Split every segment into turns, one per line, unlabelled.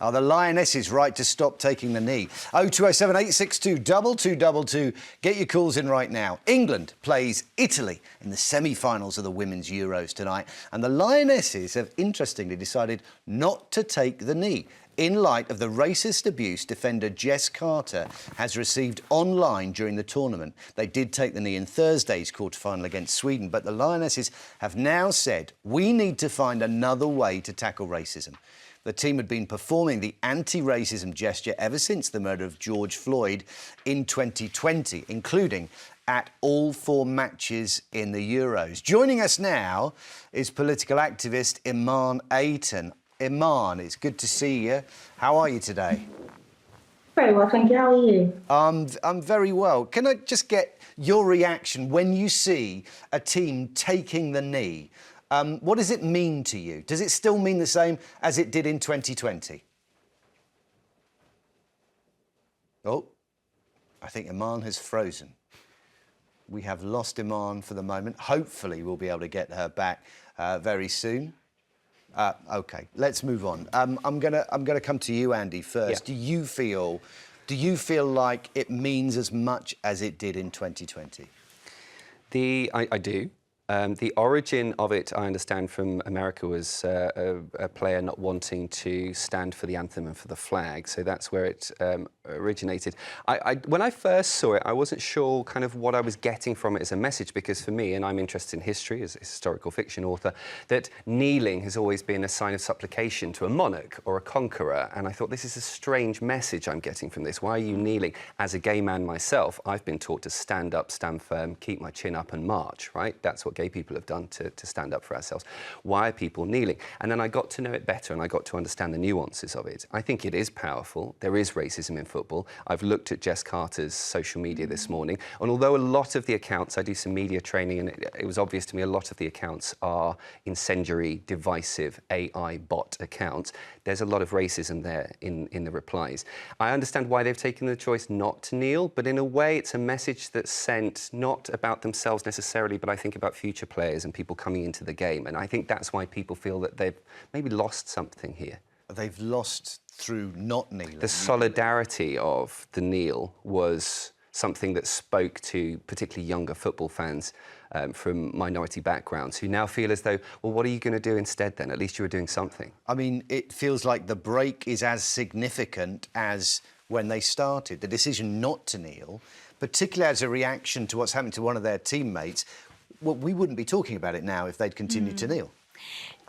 Are the Lionesses right to stop taking the knee? 0207 862 2222. Get your calls in right now. England plays Italy in the semi-finals of the Women's Euros tonight. And the Lionesses have interestingly decided not to take the knee in light of the racist abuse defender Jess Carter has received online during the tournament. They did take the knee in Thursday's quarter-final against Sweden, but the Lionesses have now said, we need to find another way to tackle racism. The team had been performing the anti-racism gesture ever since the murder of George Floyd in 2020, including at all 4 matches in the Euros. Joining us now is political activist Iman Ayton. Iman, it's good to see you. How are you today?
Very well, thank you. How are you?
I'm very well. Can I just get your reaction when you see a team taking the knee? What does it mean to you? Does it still mean the same as it did in 2020? Oh, I think Iman has frozen. We have lost Iman for the moment. Hopefully we'll be able to get her back very soon. OK, let's move on. I'm gonna come to you, Andy, first. Yeah. Do you feel like it means as much as it did in 2020?
I do. The origin of it, I understand from America, was a player not wanting to stand for the anthem and for the flag. So that's where it originated. When I first saw it, I wasn't sure kind of what I was getting from it as a message, because for me, and I'm interested in history as a historical fiction author, that kneeling has always been a sign of supplication to a monarch or a conqueror. And I thought, this is a strange message I'm getting from this. Why are you kneeling? As a gay man myself, I've been taught to stand up, stand firm, keep my chin up and march, right? That's what gay people have done to stand up for ourselves. Why are people kneeling? And then I got to know it better and I got to understand the nuances of it. I think it is powerful. There is racism in football. I've looked at Jess Carter's social media this morning, and although a lot of the accounts, I do some media training, and it was obvious to me a lot of the accounts are incendiary, divisive, AI bot accounts, there's a lot of racism there in the replies. I understand why they've taken the choice not to kneel, but in a way it's a message that's sent not about themselves necessarily, but I think about future players and people coming into the game. And I think that's why people feel that they've maybe lost something here.
They've lost through not kneeling.
The solidarity of the kneel was something that spoke to particularly younger football fans from minority backgrounds who now feel as though, well, what are you going to do instead then? At least you were doing something.
I mean, it feels like the break is as significant as when they started. The decision not to kneel, particularly as a reaction to what's happened to one of their teammates, well, we wouldn't be talking about it now if they'd continued to kneel.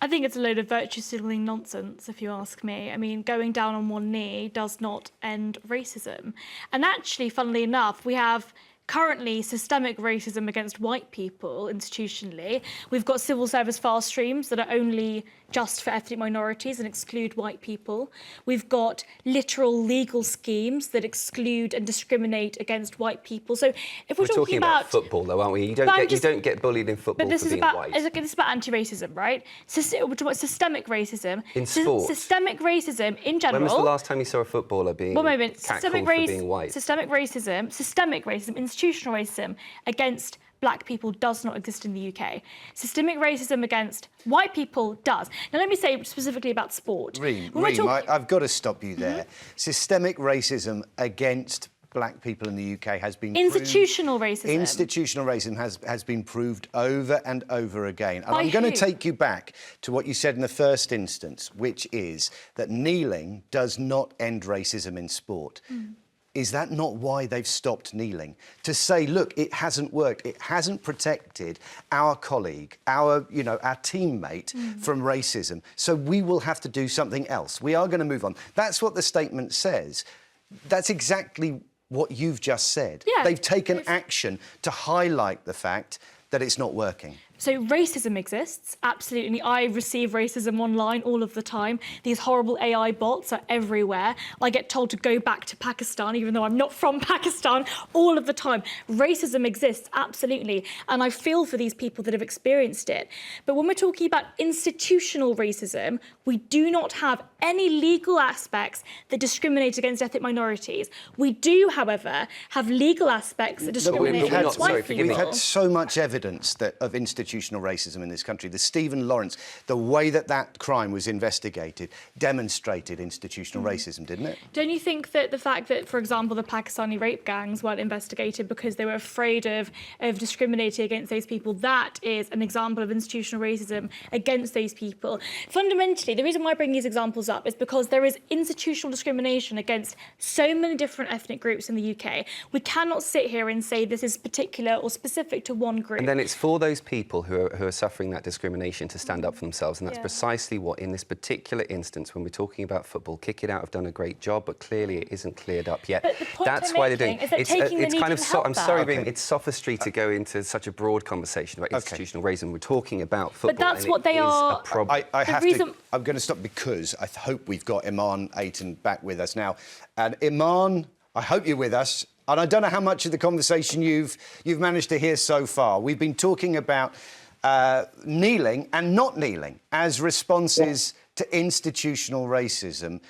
I think it's a load of virtue signalling nonsense, if you ask me. I mean, going down on one knee does not end racism. And actually, funnily enough, we have currently systemic racism against white people institutionally. We've got civil service fast streams that are only just for ethnic minorities and exclude white people. We've got literal legal schemes that exclude and discriminate against white people. So if we're talking about
football, though, aren't we? You don't get bullied in football for being white.
This is about anti-racism, right? We're talking about systemic racism.
In sport.
Systemic racism in general.
When was the last time you saw a footballer being catcalled for being white?
Systemic racism, institutional racism against black people does not exist in the UK. Systemic racism against white people does. Now, let me say specifically about sport.
Reem, I've got to stop you there. Systemic racism against black people in the UK has been
institutional racism.
Institutional racism has been proved over and over again. And I'm going to take you back to what you said in the first instance, which is that kneeling does not end racism in sport. Is that not why they've stopped kneeling? To say, look, it hasn't worked. It hasn't protected our colleague, our teammate from racism. So we will have to do something else. We are going to move on. That's what the statement says. That's exactly what you've just said.
Yeah,
they've taken action to highlight the fact that it's not working.
So racism exists, absolutely. I receive racism online all of the time. These horrible AI bots are everywhere. I get told to go back to Pakistan, even though I'm not from Pakistan, all of the time. Racism exists, absolutely. And I feel for these people that have experienced it. But when we're talking about institutional racism, we do not have any legal aspects that discriminate against ethnic minorities. We do, however, have legal aspects that discriminate against white people.
We've had so much evidence of institutional institutional racism in this country. The Stephen Lawrence, the way that that crime was investigated demonstrated institutional racism, didn't it?
Don't you think that the fact that, for example, the Pakistani rape gangs weren't investigated because they were afraid of discriminating against those people, that is an example of institutional racism against those people? Fundamentally, the reason why I bring these examples up is because there is institutional discrimination against so many different ethnic groups in the UK. We cannot sit here and say this is particular or specific to one group.
And then it's for those people who are suffering that discrimination to stand up for themselves, and that's precisely what, in this particular instance, when we're talking about football, Kick It Out have done a great job, but clearly it isn't cleared up yet.
But the point
That's
I'm
why they're doing
making is that taking the knee
kind of.
can help
I'm
that.
sorry, Reem, it's sophistry to go into such a broad conversation about institutional racism. We're talking about football.
But that's
and
what
it
they
is
are.
A problem.
I'm going to stop because I hope we've got Iman Aitan back with us now. And Iman, I hope you're with us. And I don't know how much of the conversation you've managed to hear so far. We've been talking about kneeling and not kneeling as responses to institutional racism.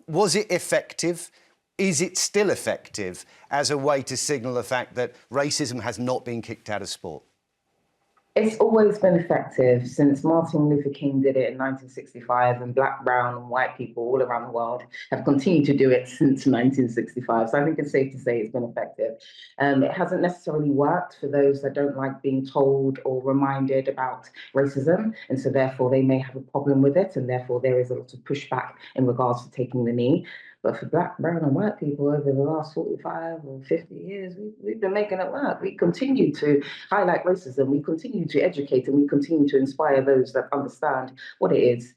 Was it effective? Is it still effective as a way to signal the fact that racism has not been kicked out of sport?
It's always been effective since Martin Luther King did it in 1965, and black, brown, and white people all around the world have continued to do it since 1965. So I think it's safe to say it's been effective. It hasn't necessarily worked for those that don't like being told or reminded about racism, and so therefore they may have a problem with it, and therefore there is a lot of pushback in regards to taking the knee. But for black, brown, and white people over the last 45 or 50 years, we've been making it work. We continue to highlight racism. We continue to educate, and we continue to inspire those that understand what it is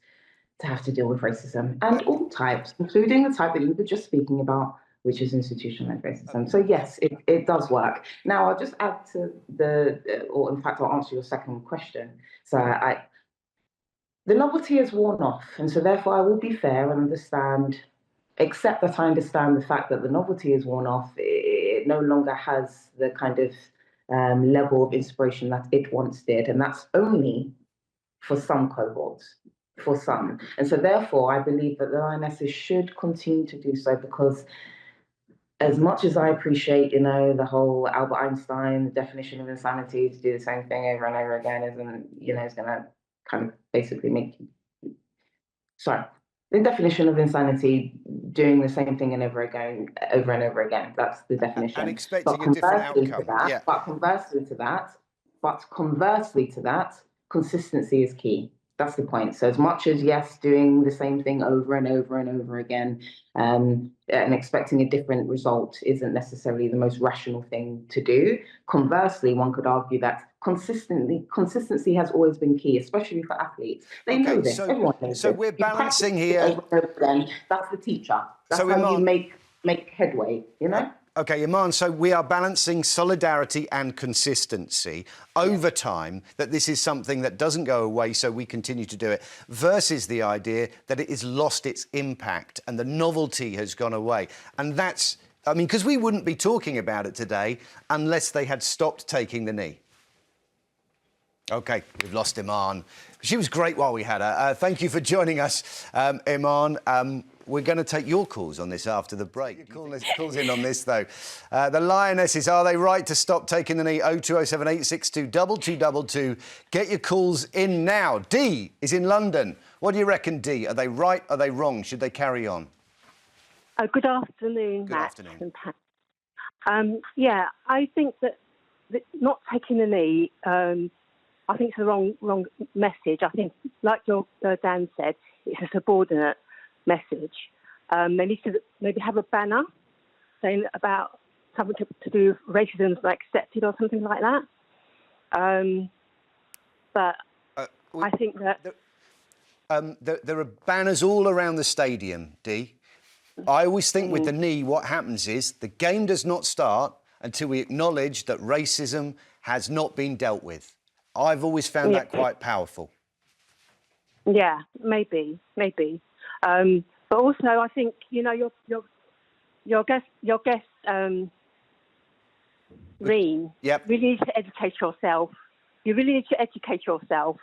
to have to deal with racism, and all types, including the type that you were just speaking about, which is institutionalized racism. So yes, it does work. Now, I'll just add to or in fact, I'll answer your second question. So the novelty is worn off, and so therefore I will be fair and accept that I understand the fact that the novelty is worn off. It no longer has the kind of level of inspiration that it once did, and that's only for some cohorts, for some. And so therefore, I believe that the Lionesses should continue to do so, because as much as I appreciate, the whole Albert Einstein definition of insanity, to do the same thing over and over again isn't, is going to kind of basically make you... Sorry. The definition of insanity, doing the same thing over and over again. That's the definition.
And expecting a different outcome.
But conversely to that, consistency is key. That's the point. So as much as, yes, doing the same thing over and over and over again and expecting a different result isn't necessarily the most rational thing to do. Conversely, one could argue that consistency has always been key, especially for athletes. They know this. Everyone knows
so
this.
we're balancing here.
That's the teacher. That's how you make headway,
OK, Iman, so we are balancing solidarity and consistency over time, that this is something that doesn't go away, so we continue to do it, versus the idea that it has lost its impact and the novelty has gone away. And that's, because we wouldn't be talking about it today unless they had stopped taking the knee. OK, we've lost Iman. She was great while we had her. Thank you for joining us, Iman. We're going to take your calls on this after the break. Calls in on this, though. The Lionesses, are they right to stop taking the knee? 02078 862 2222. Get your calls in now. Dee is in London. What do you reckon, Dee? Are they right? Are they wrong? Should they carry on?
Good afternoon, Matt.
Good afternoon.
And Pat. I think that not taking the knee, I think it's the wrong message. I think, like your Dan said, it's a subordinate message. They need to maybe have a banner saying about something to do with racism is accepted or something like that. But I think that...
There are banners all around the stadium, Dee. I always think with the knee, what happens is the game does not start until we acknowledge that racism has not been dealt with. I've always found that quite powerful.
Yeah, maybe. But also, I think your guest, Reem, really needs to educate yourself. You really need to educate yourself.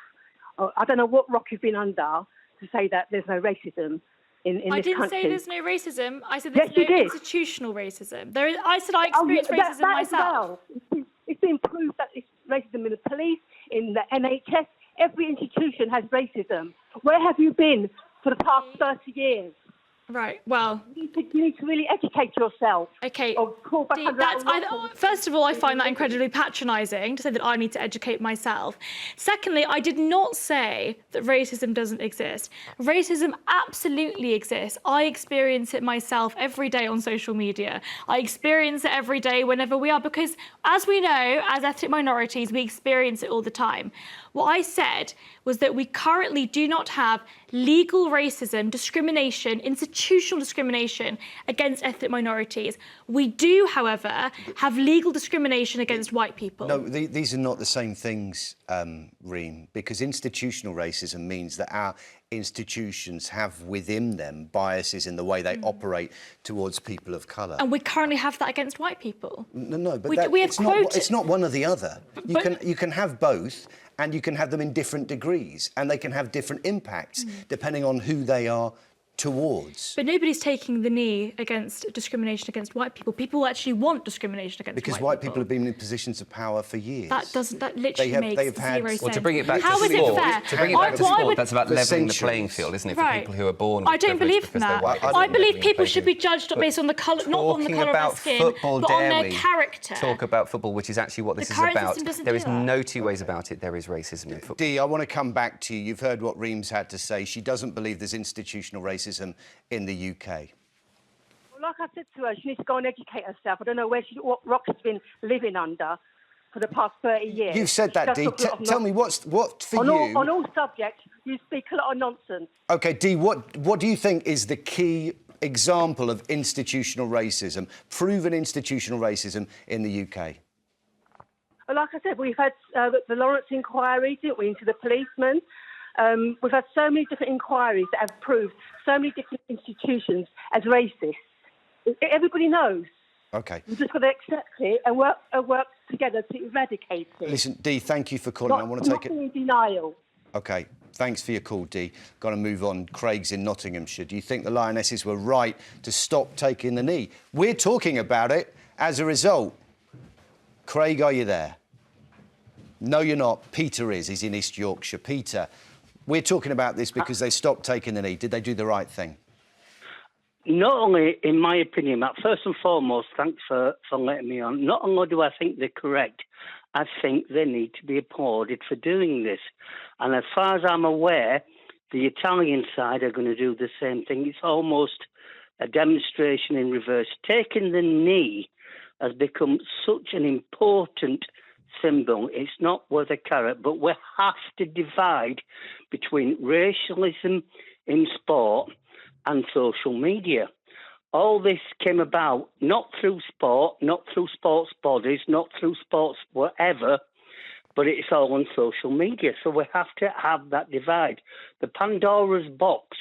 I don't know what rock you've been under to say that there's no racism in this country.
I didn't say there's no racism. I said there's no institutional racism. I said I experienced racism myself.
Well. It's been proved that it's racism in the police, in the NHS. Every institution has racism. Where have you been for the past 30 years?
Right, well...
You need to really educate yourself.
OK,
Or call back under that law.
first of all, I find that incredibly patronising to say that I need to educate myself. Secondly, I did not say that racism doesn't exist. Racism absolutely exists. I experience it myself every day on social media. I experience it every day whenever we are, because as we know, as ethnic minorities, we experience it all the time. What I said was that we currently do not have legal racism, discrimination, institutional discrimination against ethnic minorities. We do, however, have legal discrimination against white people.
No, these are not the same things, Reem, because institutional racism means that our institutions have within them biases in the way they operate towards people of colour.
And we currently have that against white people.
No, but it's not one or the other. You can have both, and you can have them in different degrees, and they can have different impacts depending on who they are towards.
But nobody's taking the knee against discrimination against white people. People actually want discrimination against
because white people have been in positions of power for years.
That literally makes zero sense.
Well, to bring it back
How
to
is
sport,
it fair?
to bring it back to sport, that's about
For
levelling the
centuries.
playing field, isn't it, for
Right.
people who are born
I
with
don't
privilege
believe
because they're
that.
white.
I believe people should be judged based on the colour, not on the colour of their skin,
football,
but on
dare
their
we
character.
talk about football, which is actually what this is
current
about.
system doesn't
There
do
is
that.
no two ways about it. There is racism in football.
Dee, I want to come back to you. You've heard what Reem's had to say. She doesn't believe there's institutional racism in the UK.
Like I said to her, she needs to go and educate herself. I don't know what rock she's been living under for the past 30 years.
You've said that, Dee. Tell me, what for you...
On all subjects, you speak a lot of nonsense.
OK, Dee, what do you think is the key example of institutional racism, proven institutional racism in the UK?
Well, like I said, we've had the Lawrence inquiry, didn't we, into the policeman. We've had so many different inquiries that have proved so many different institutions as racist. Everybody knows.
OK.
We've just got to accept it and work together to eradicate it.
Listen, Dee, thank you for calling. I want to take it...
Not in denial.
OK, thanks for your call, Dee. Got to move on. Craig's in Nottinghamshire. Do you think the Lionesses were right to stop taking the knee? We're talking about it as a result. Craig, are you there? No, you're not. Peter is. He's in East Yorkshire. Peter, we're talking about this because they stopped taking the knee. Did they do the right thing?
Not only, in my opinion, Matt, first and foremost, thanks for letting me on. Not only do I think they're correct, I think they need to be applauded for doing this. And as far as I'm aware, the Italian side are going to do the same thing. It's almost a demonstration in reverse. Taking the knee has become such an important symbol. It's not worth a carrot, but we have to divide between racialism in sport and social media. All this came about not through sport, not through sports bodies, not through sports whatever, but it's all on social media. So we have to have that divide. The Pandora's box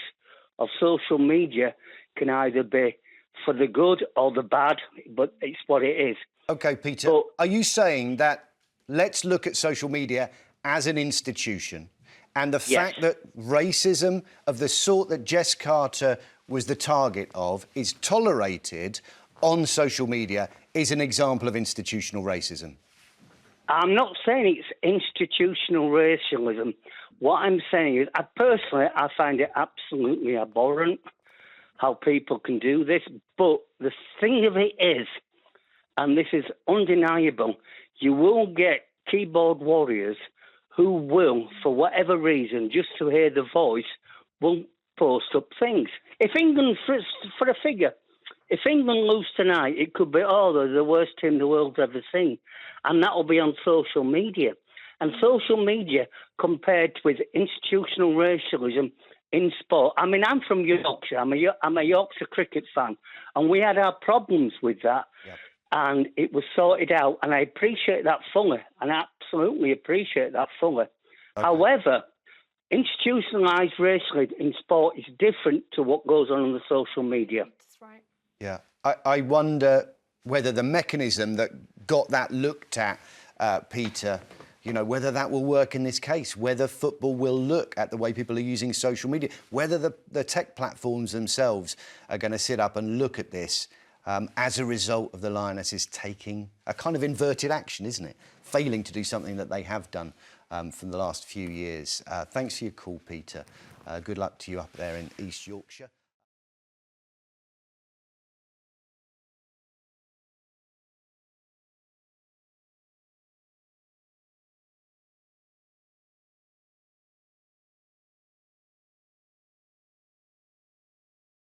of social media can either be for the good or the bad, but it's what it is.
OK, Peter,
But,
are you saying that let's look at social media as an institution and the fact that racism of the sort that Jess Carter was the target of is tolerated on social media is an example of institutional racism?
I'm not saying it's institutional racialism. What I'm saying is, I find it absolutely abhorrent how people can do this. But the thing of it is, and this is undeniable, you will get keyboard warriors who will, for whatever reason, just to hear the voice, will post up things. If England, for a figure, if England lose tonight, it could be, they're the worst team the world's ever seen. And that will be on social media. And social media, compared with institutional racialism in sport, I mean, I'm from Yorkshire. I'm a Yorkshire cricket fan. And we had our problems with that. Yep. And it was sorted out. And I appreciate that fully. And I absolutely appreciate that fully. Okay. However, institutionalised racism in sport is different to what goes on the social media.
That's right.
Yeah. I wonder whether the mechanism that got that looked at, Peter, you know, whether that will work in this case, whether football will look at the way people are using social media, whether the tech platforms themselves are going to sit up and look at this as a result of the Lionesses taking a kind of inverted action, isn't it? Failing to do something that they have done from the last few years. Thanks for your call, Peter. Good luck to you up there in East Yorkshire.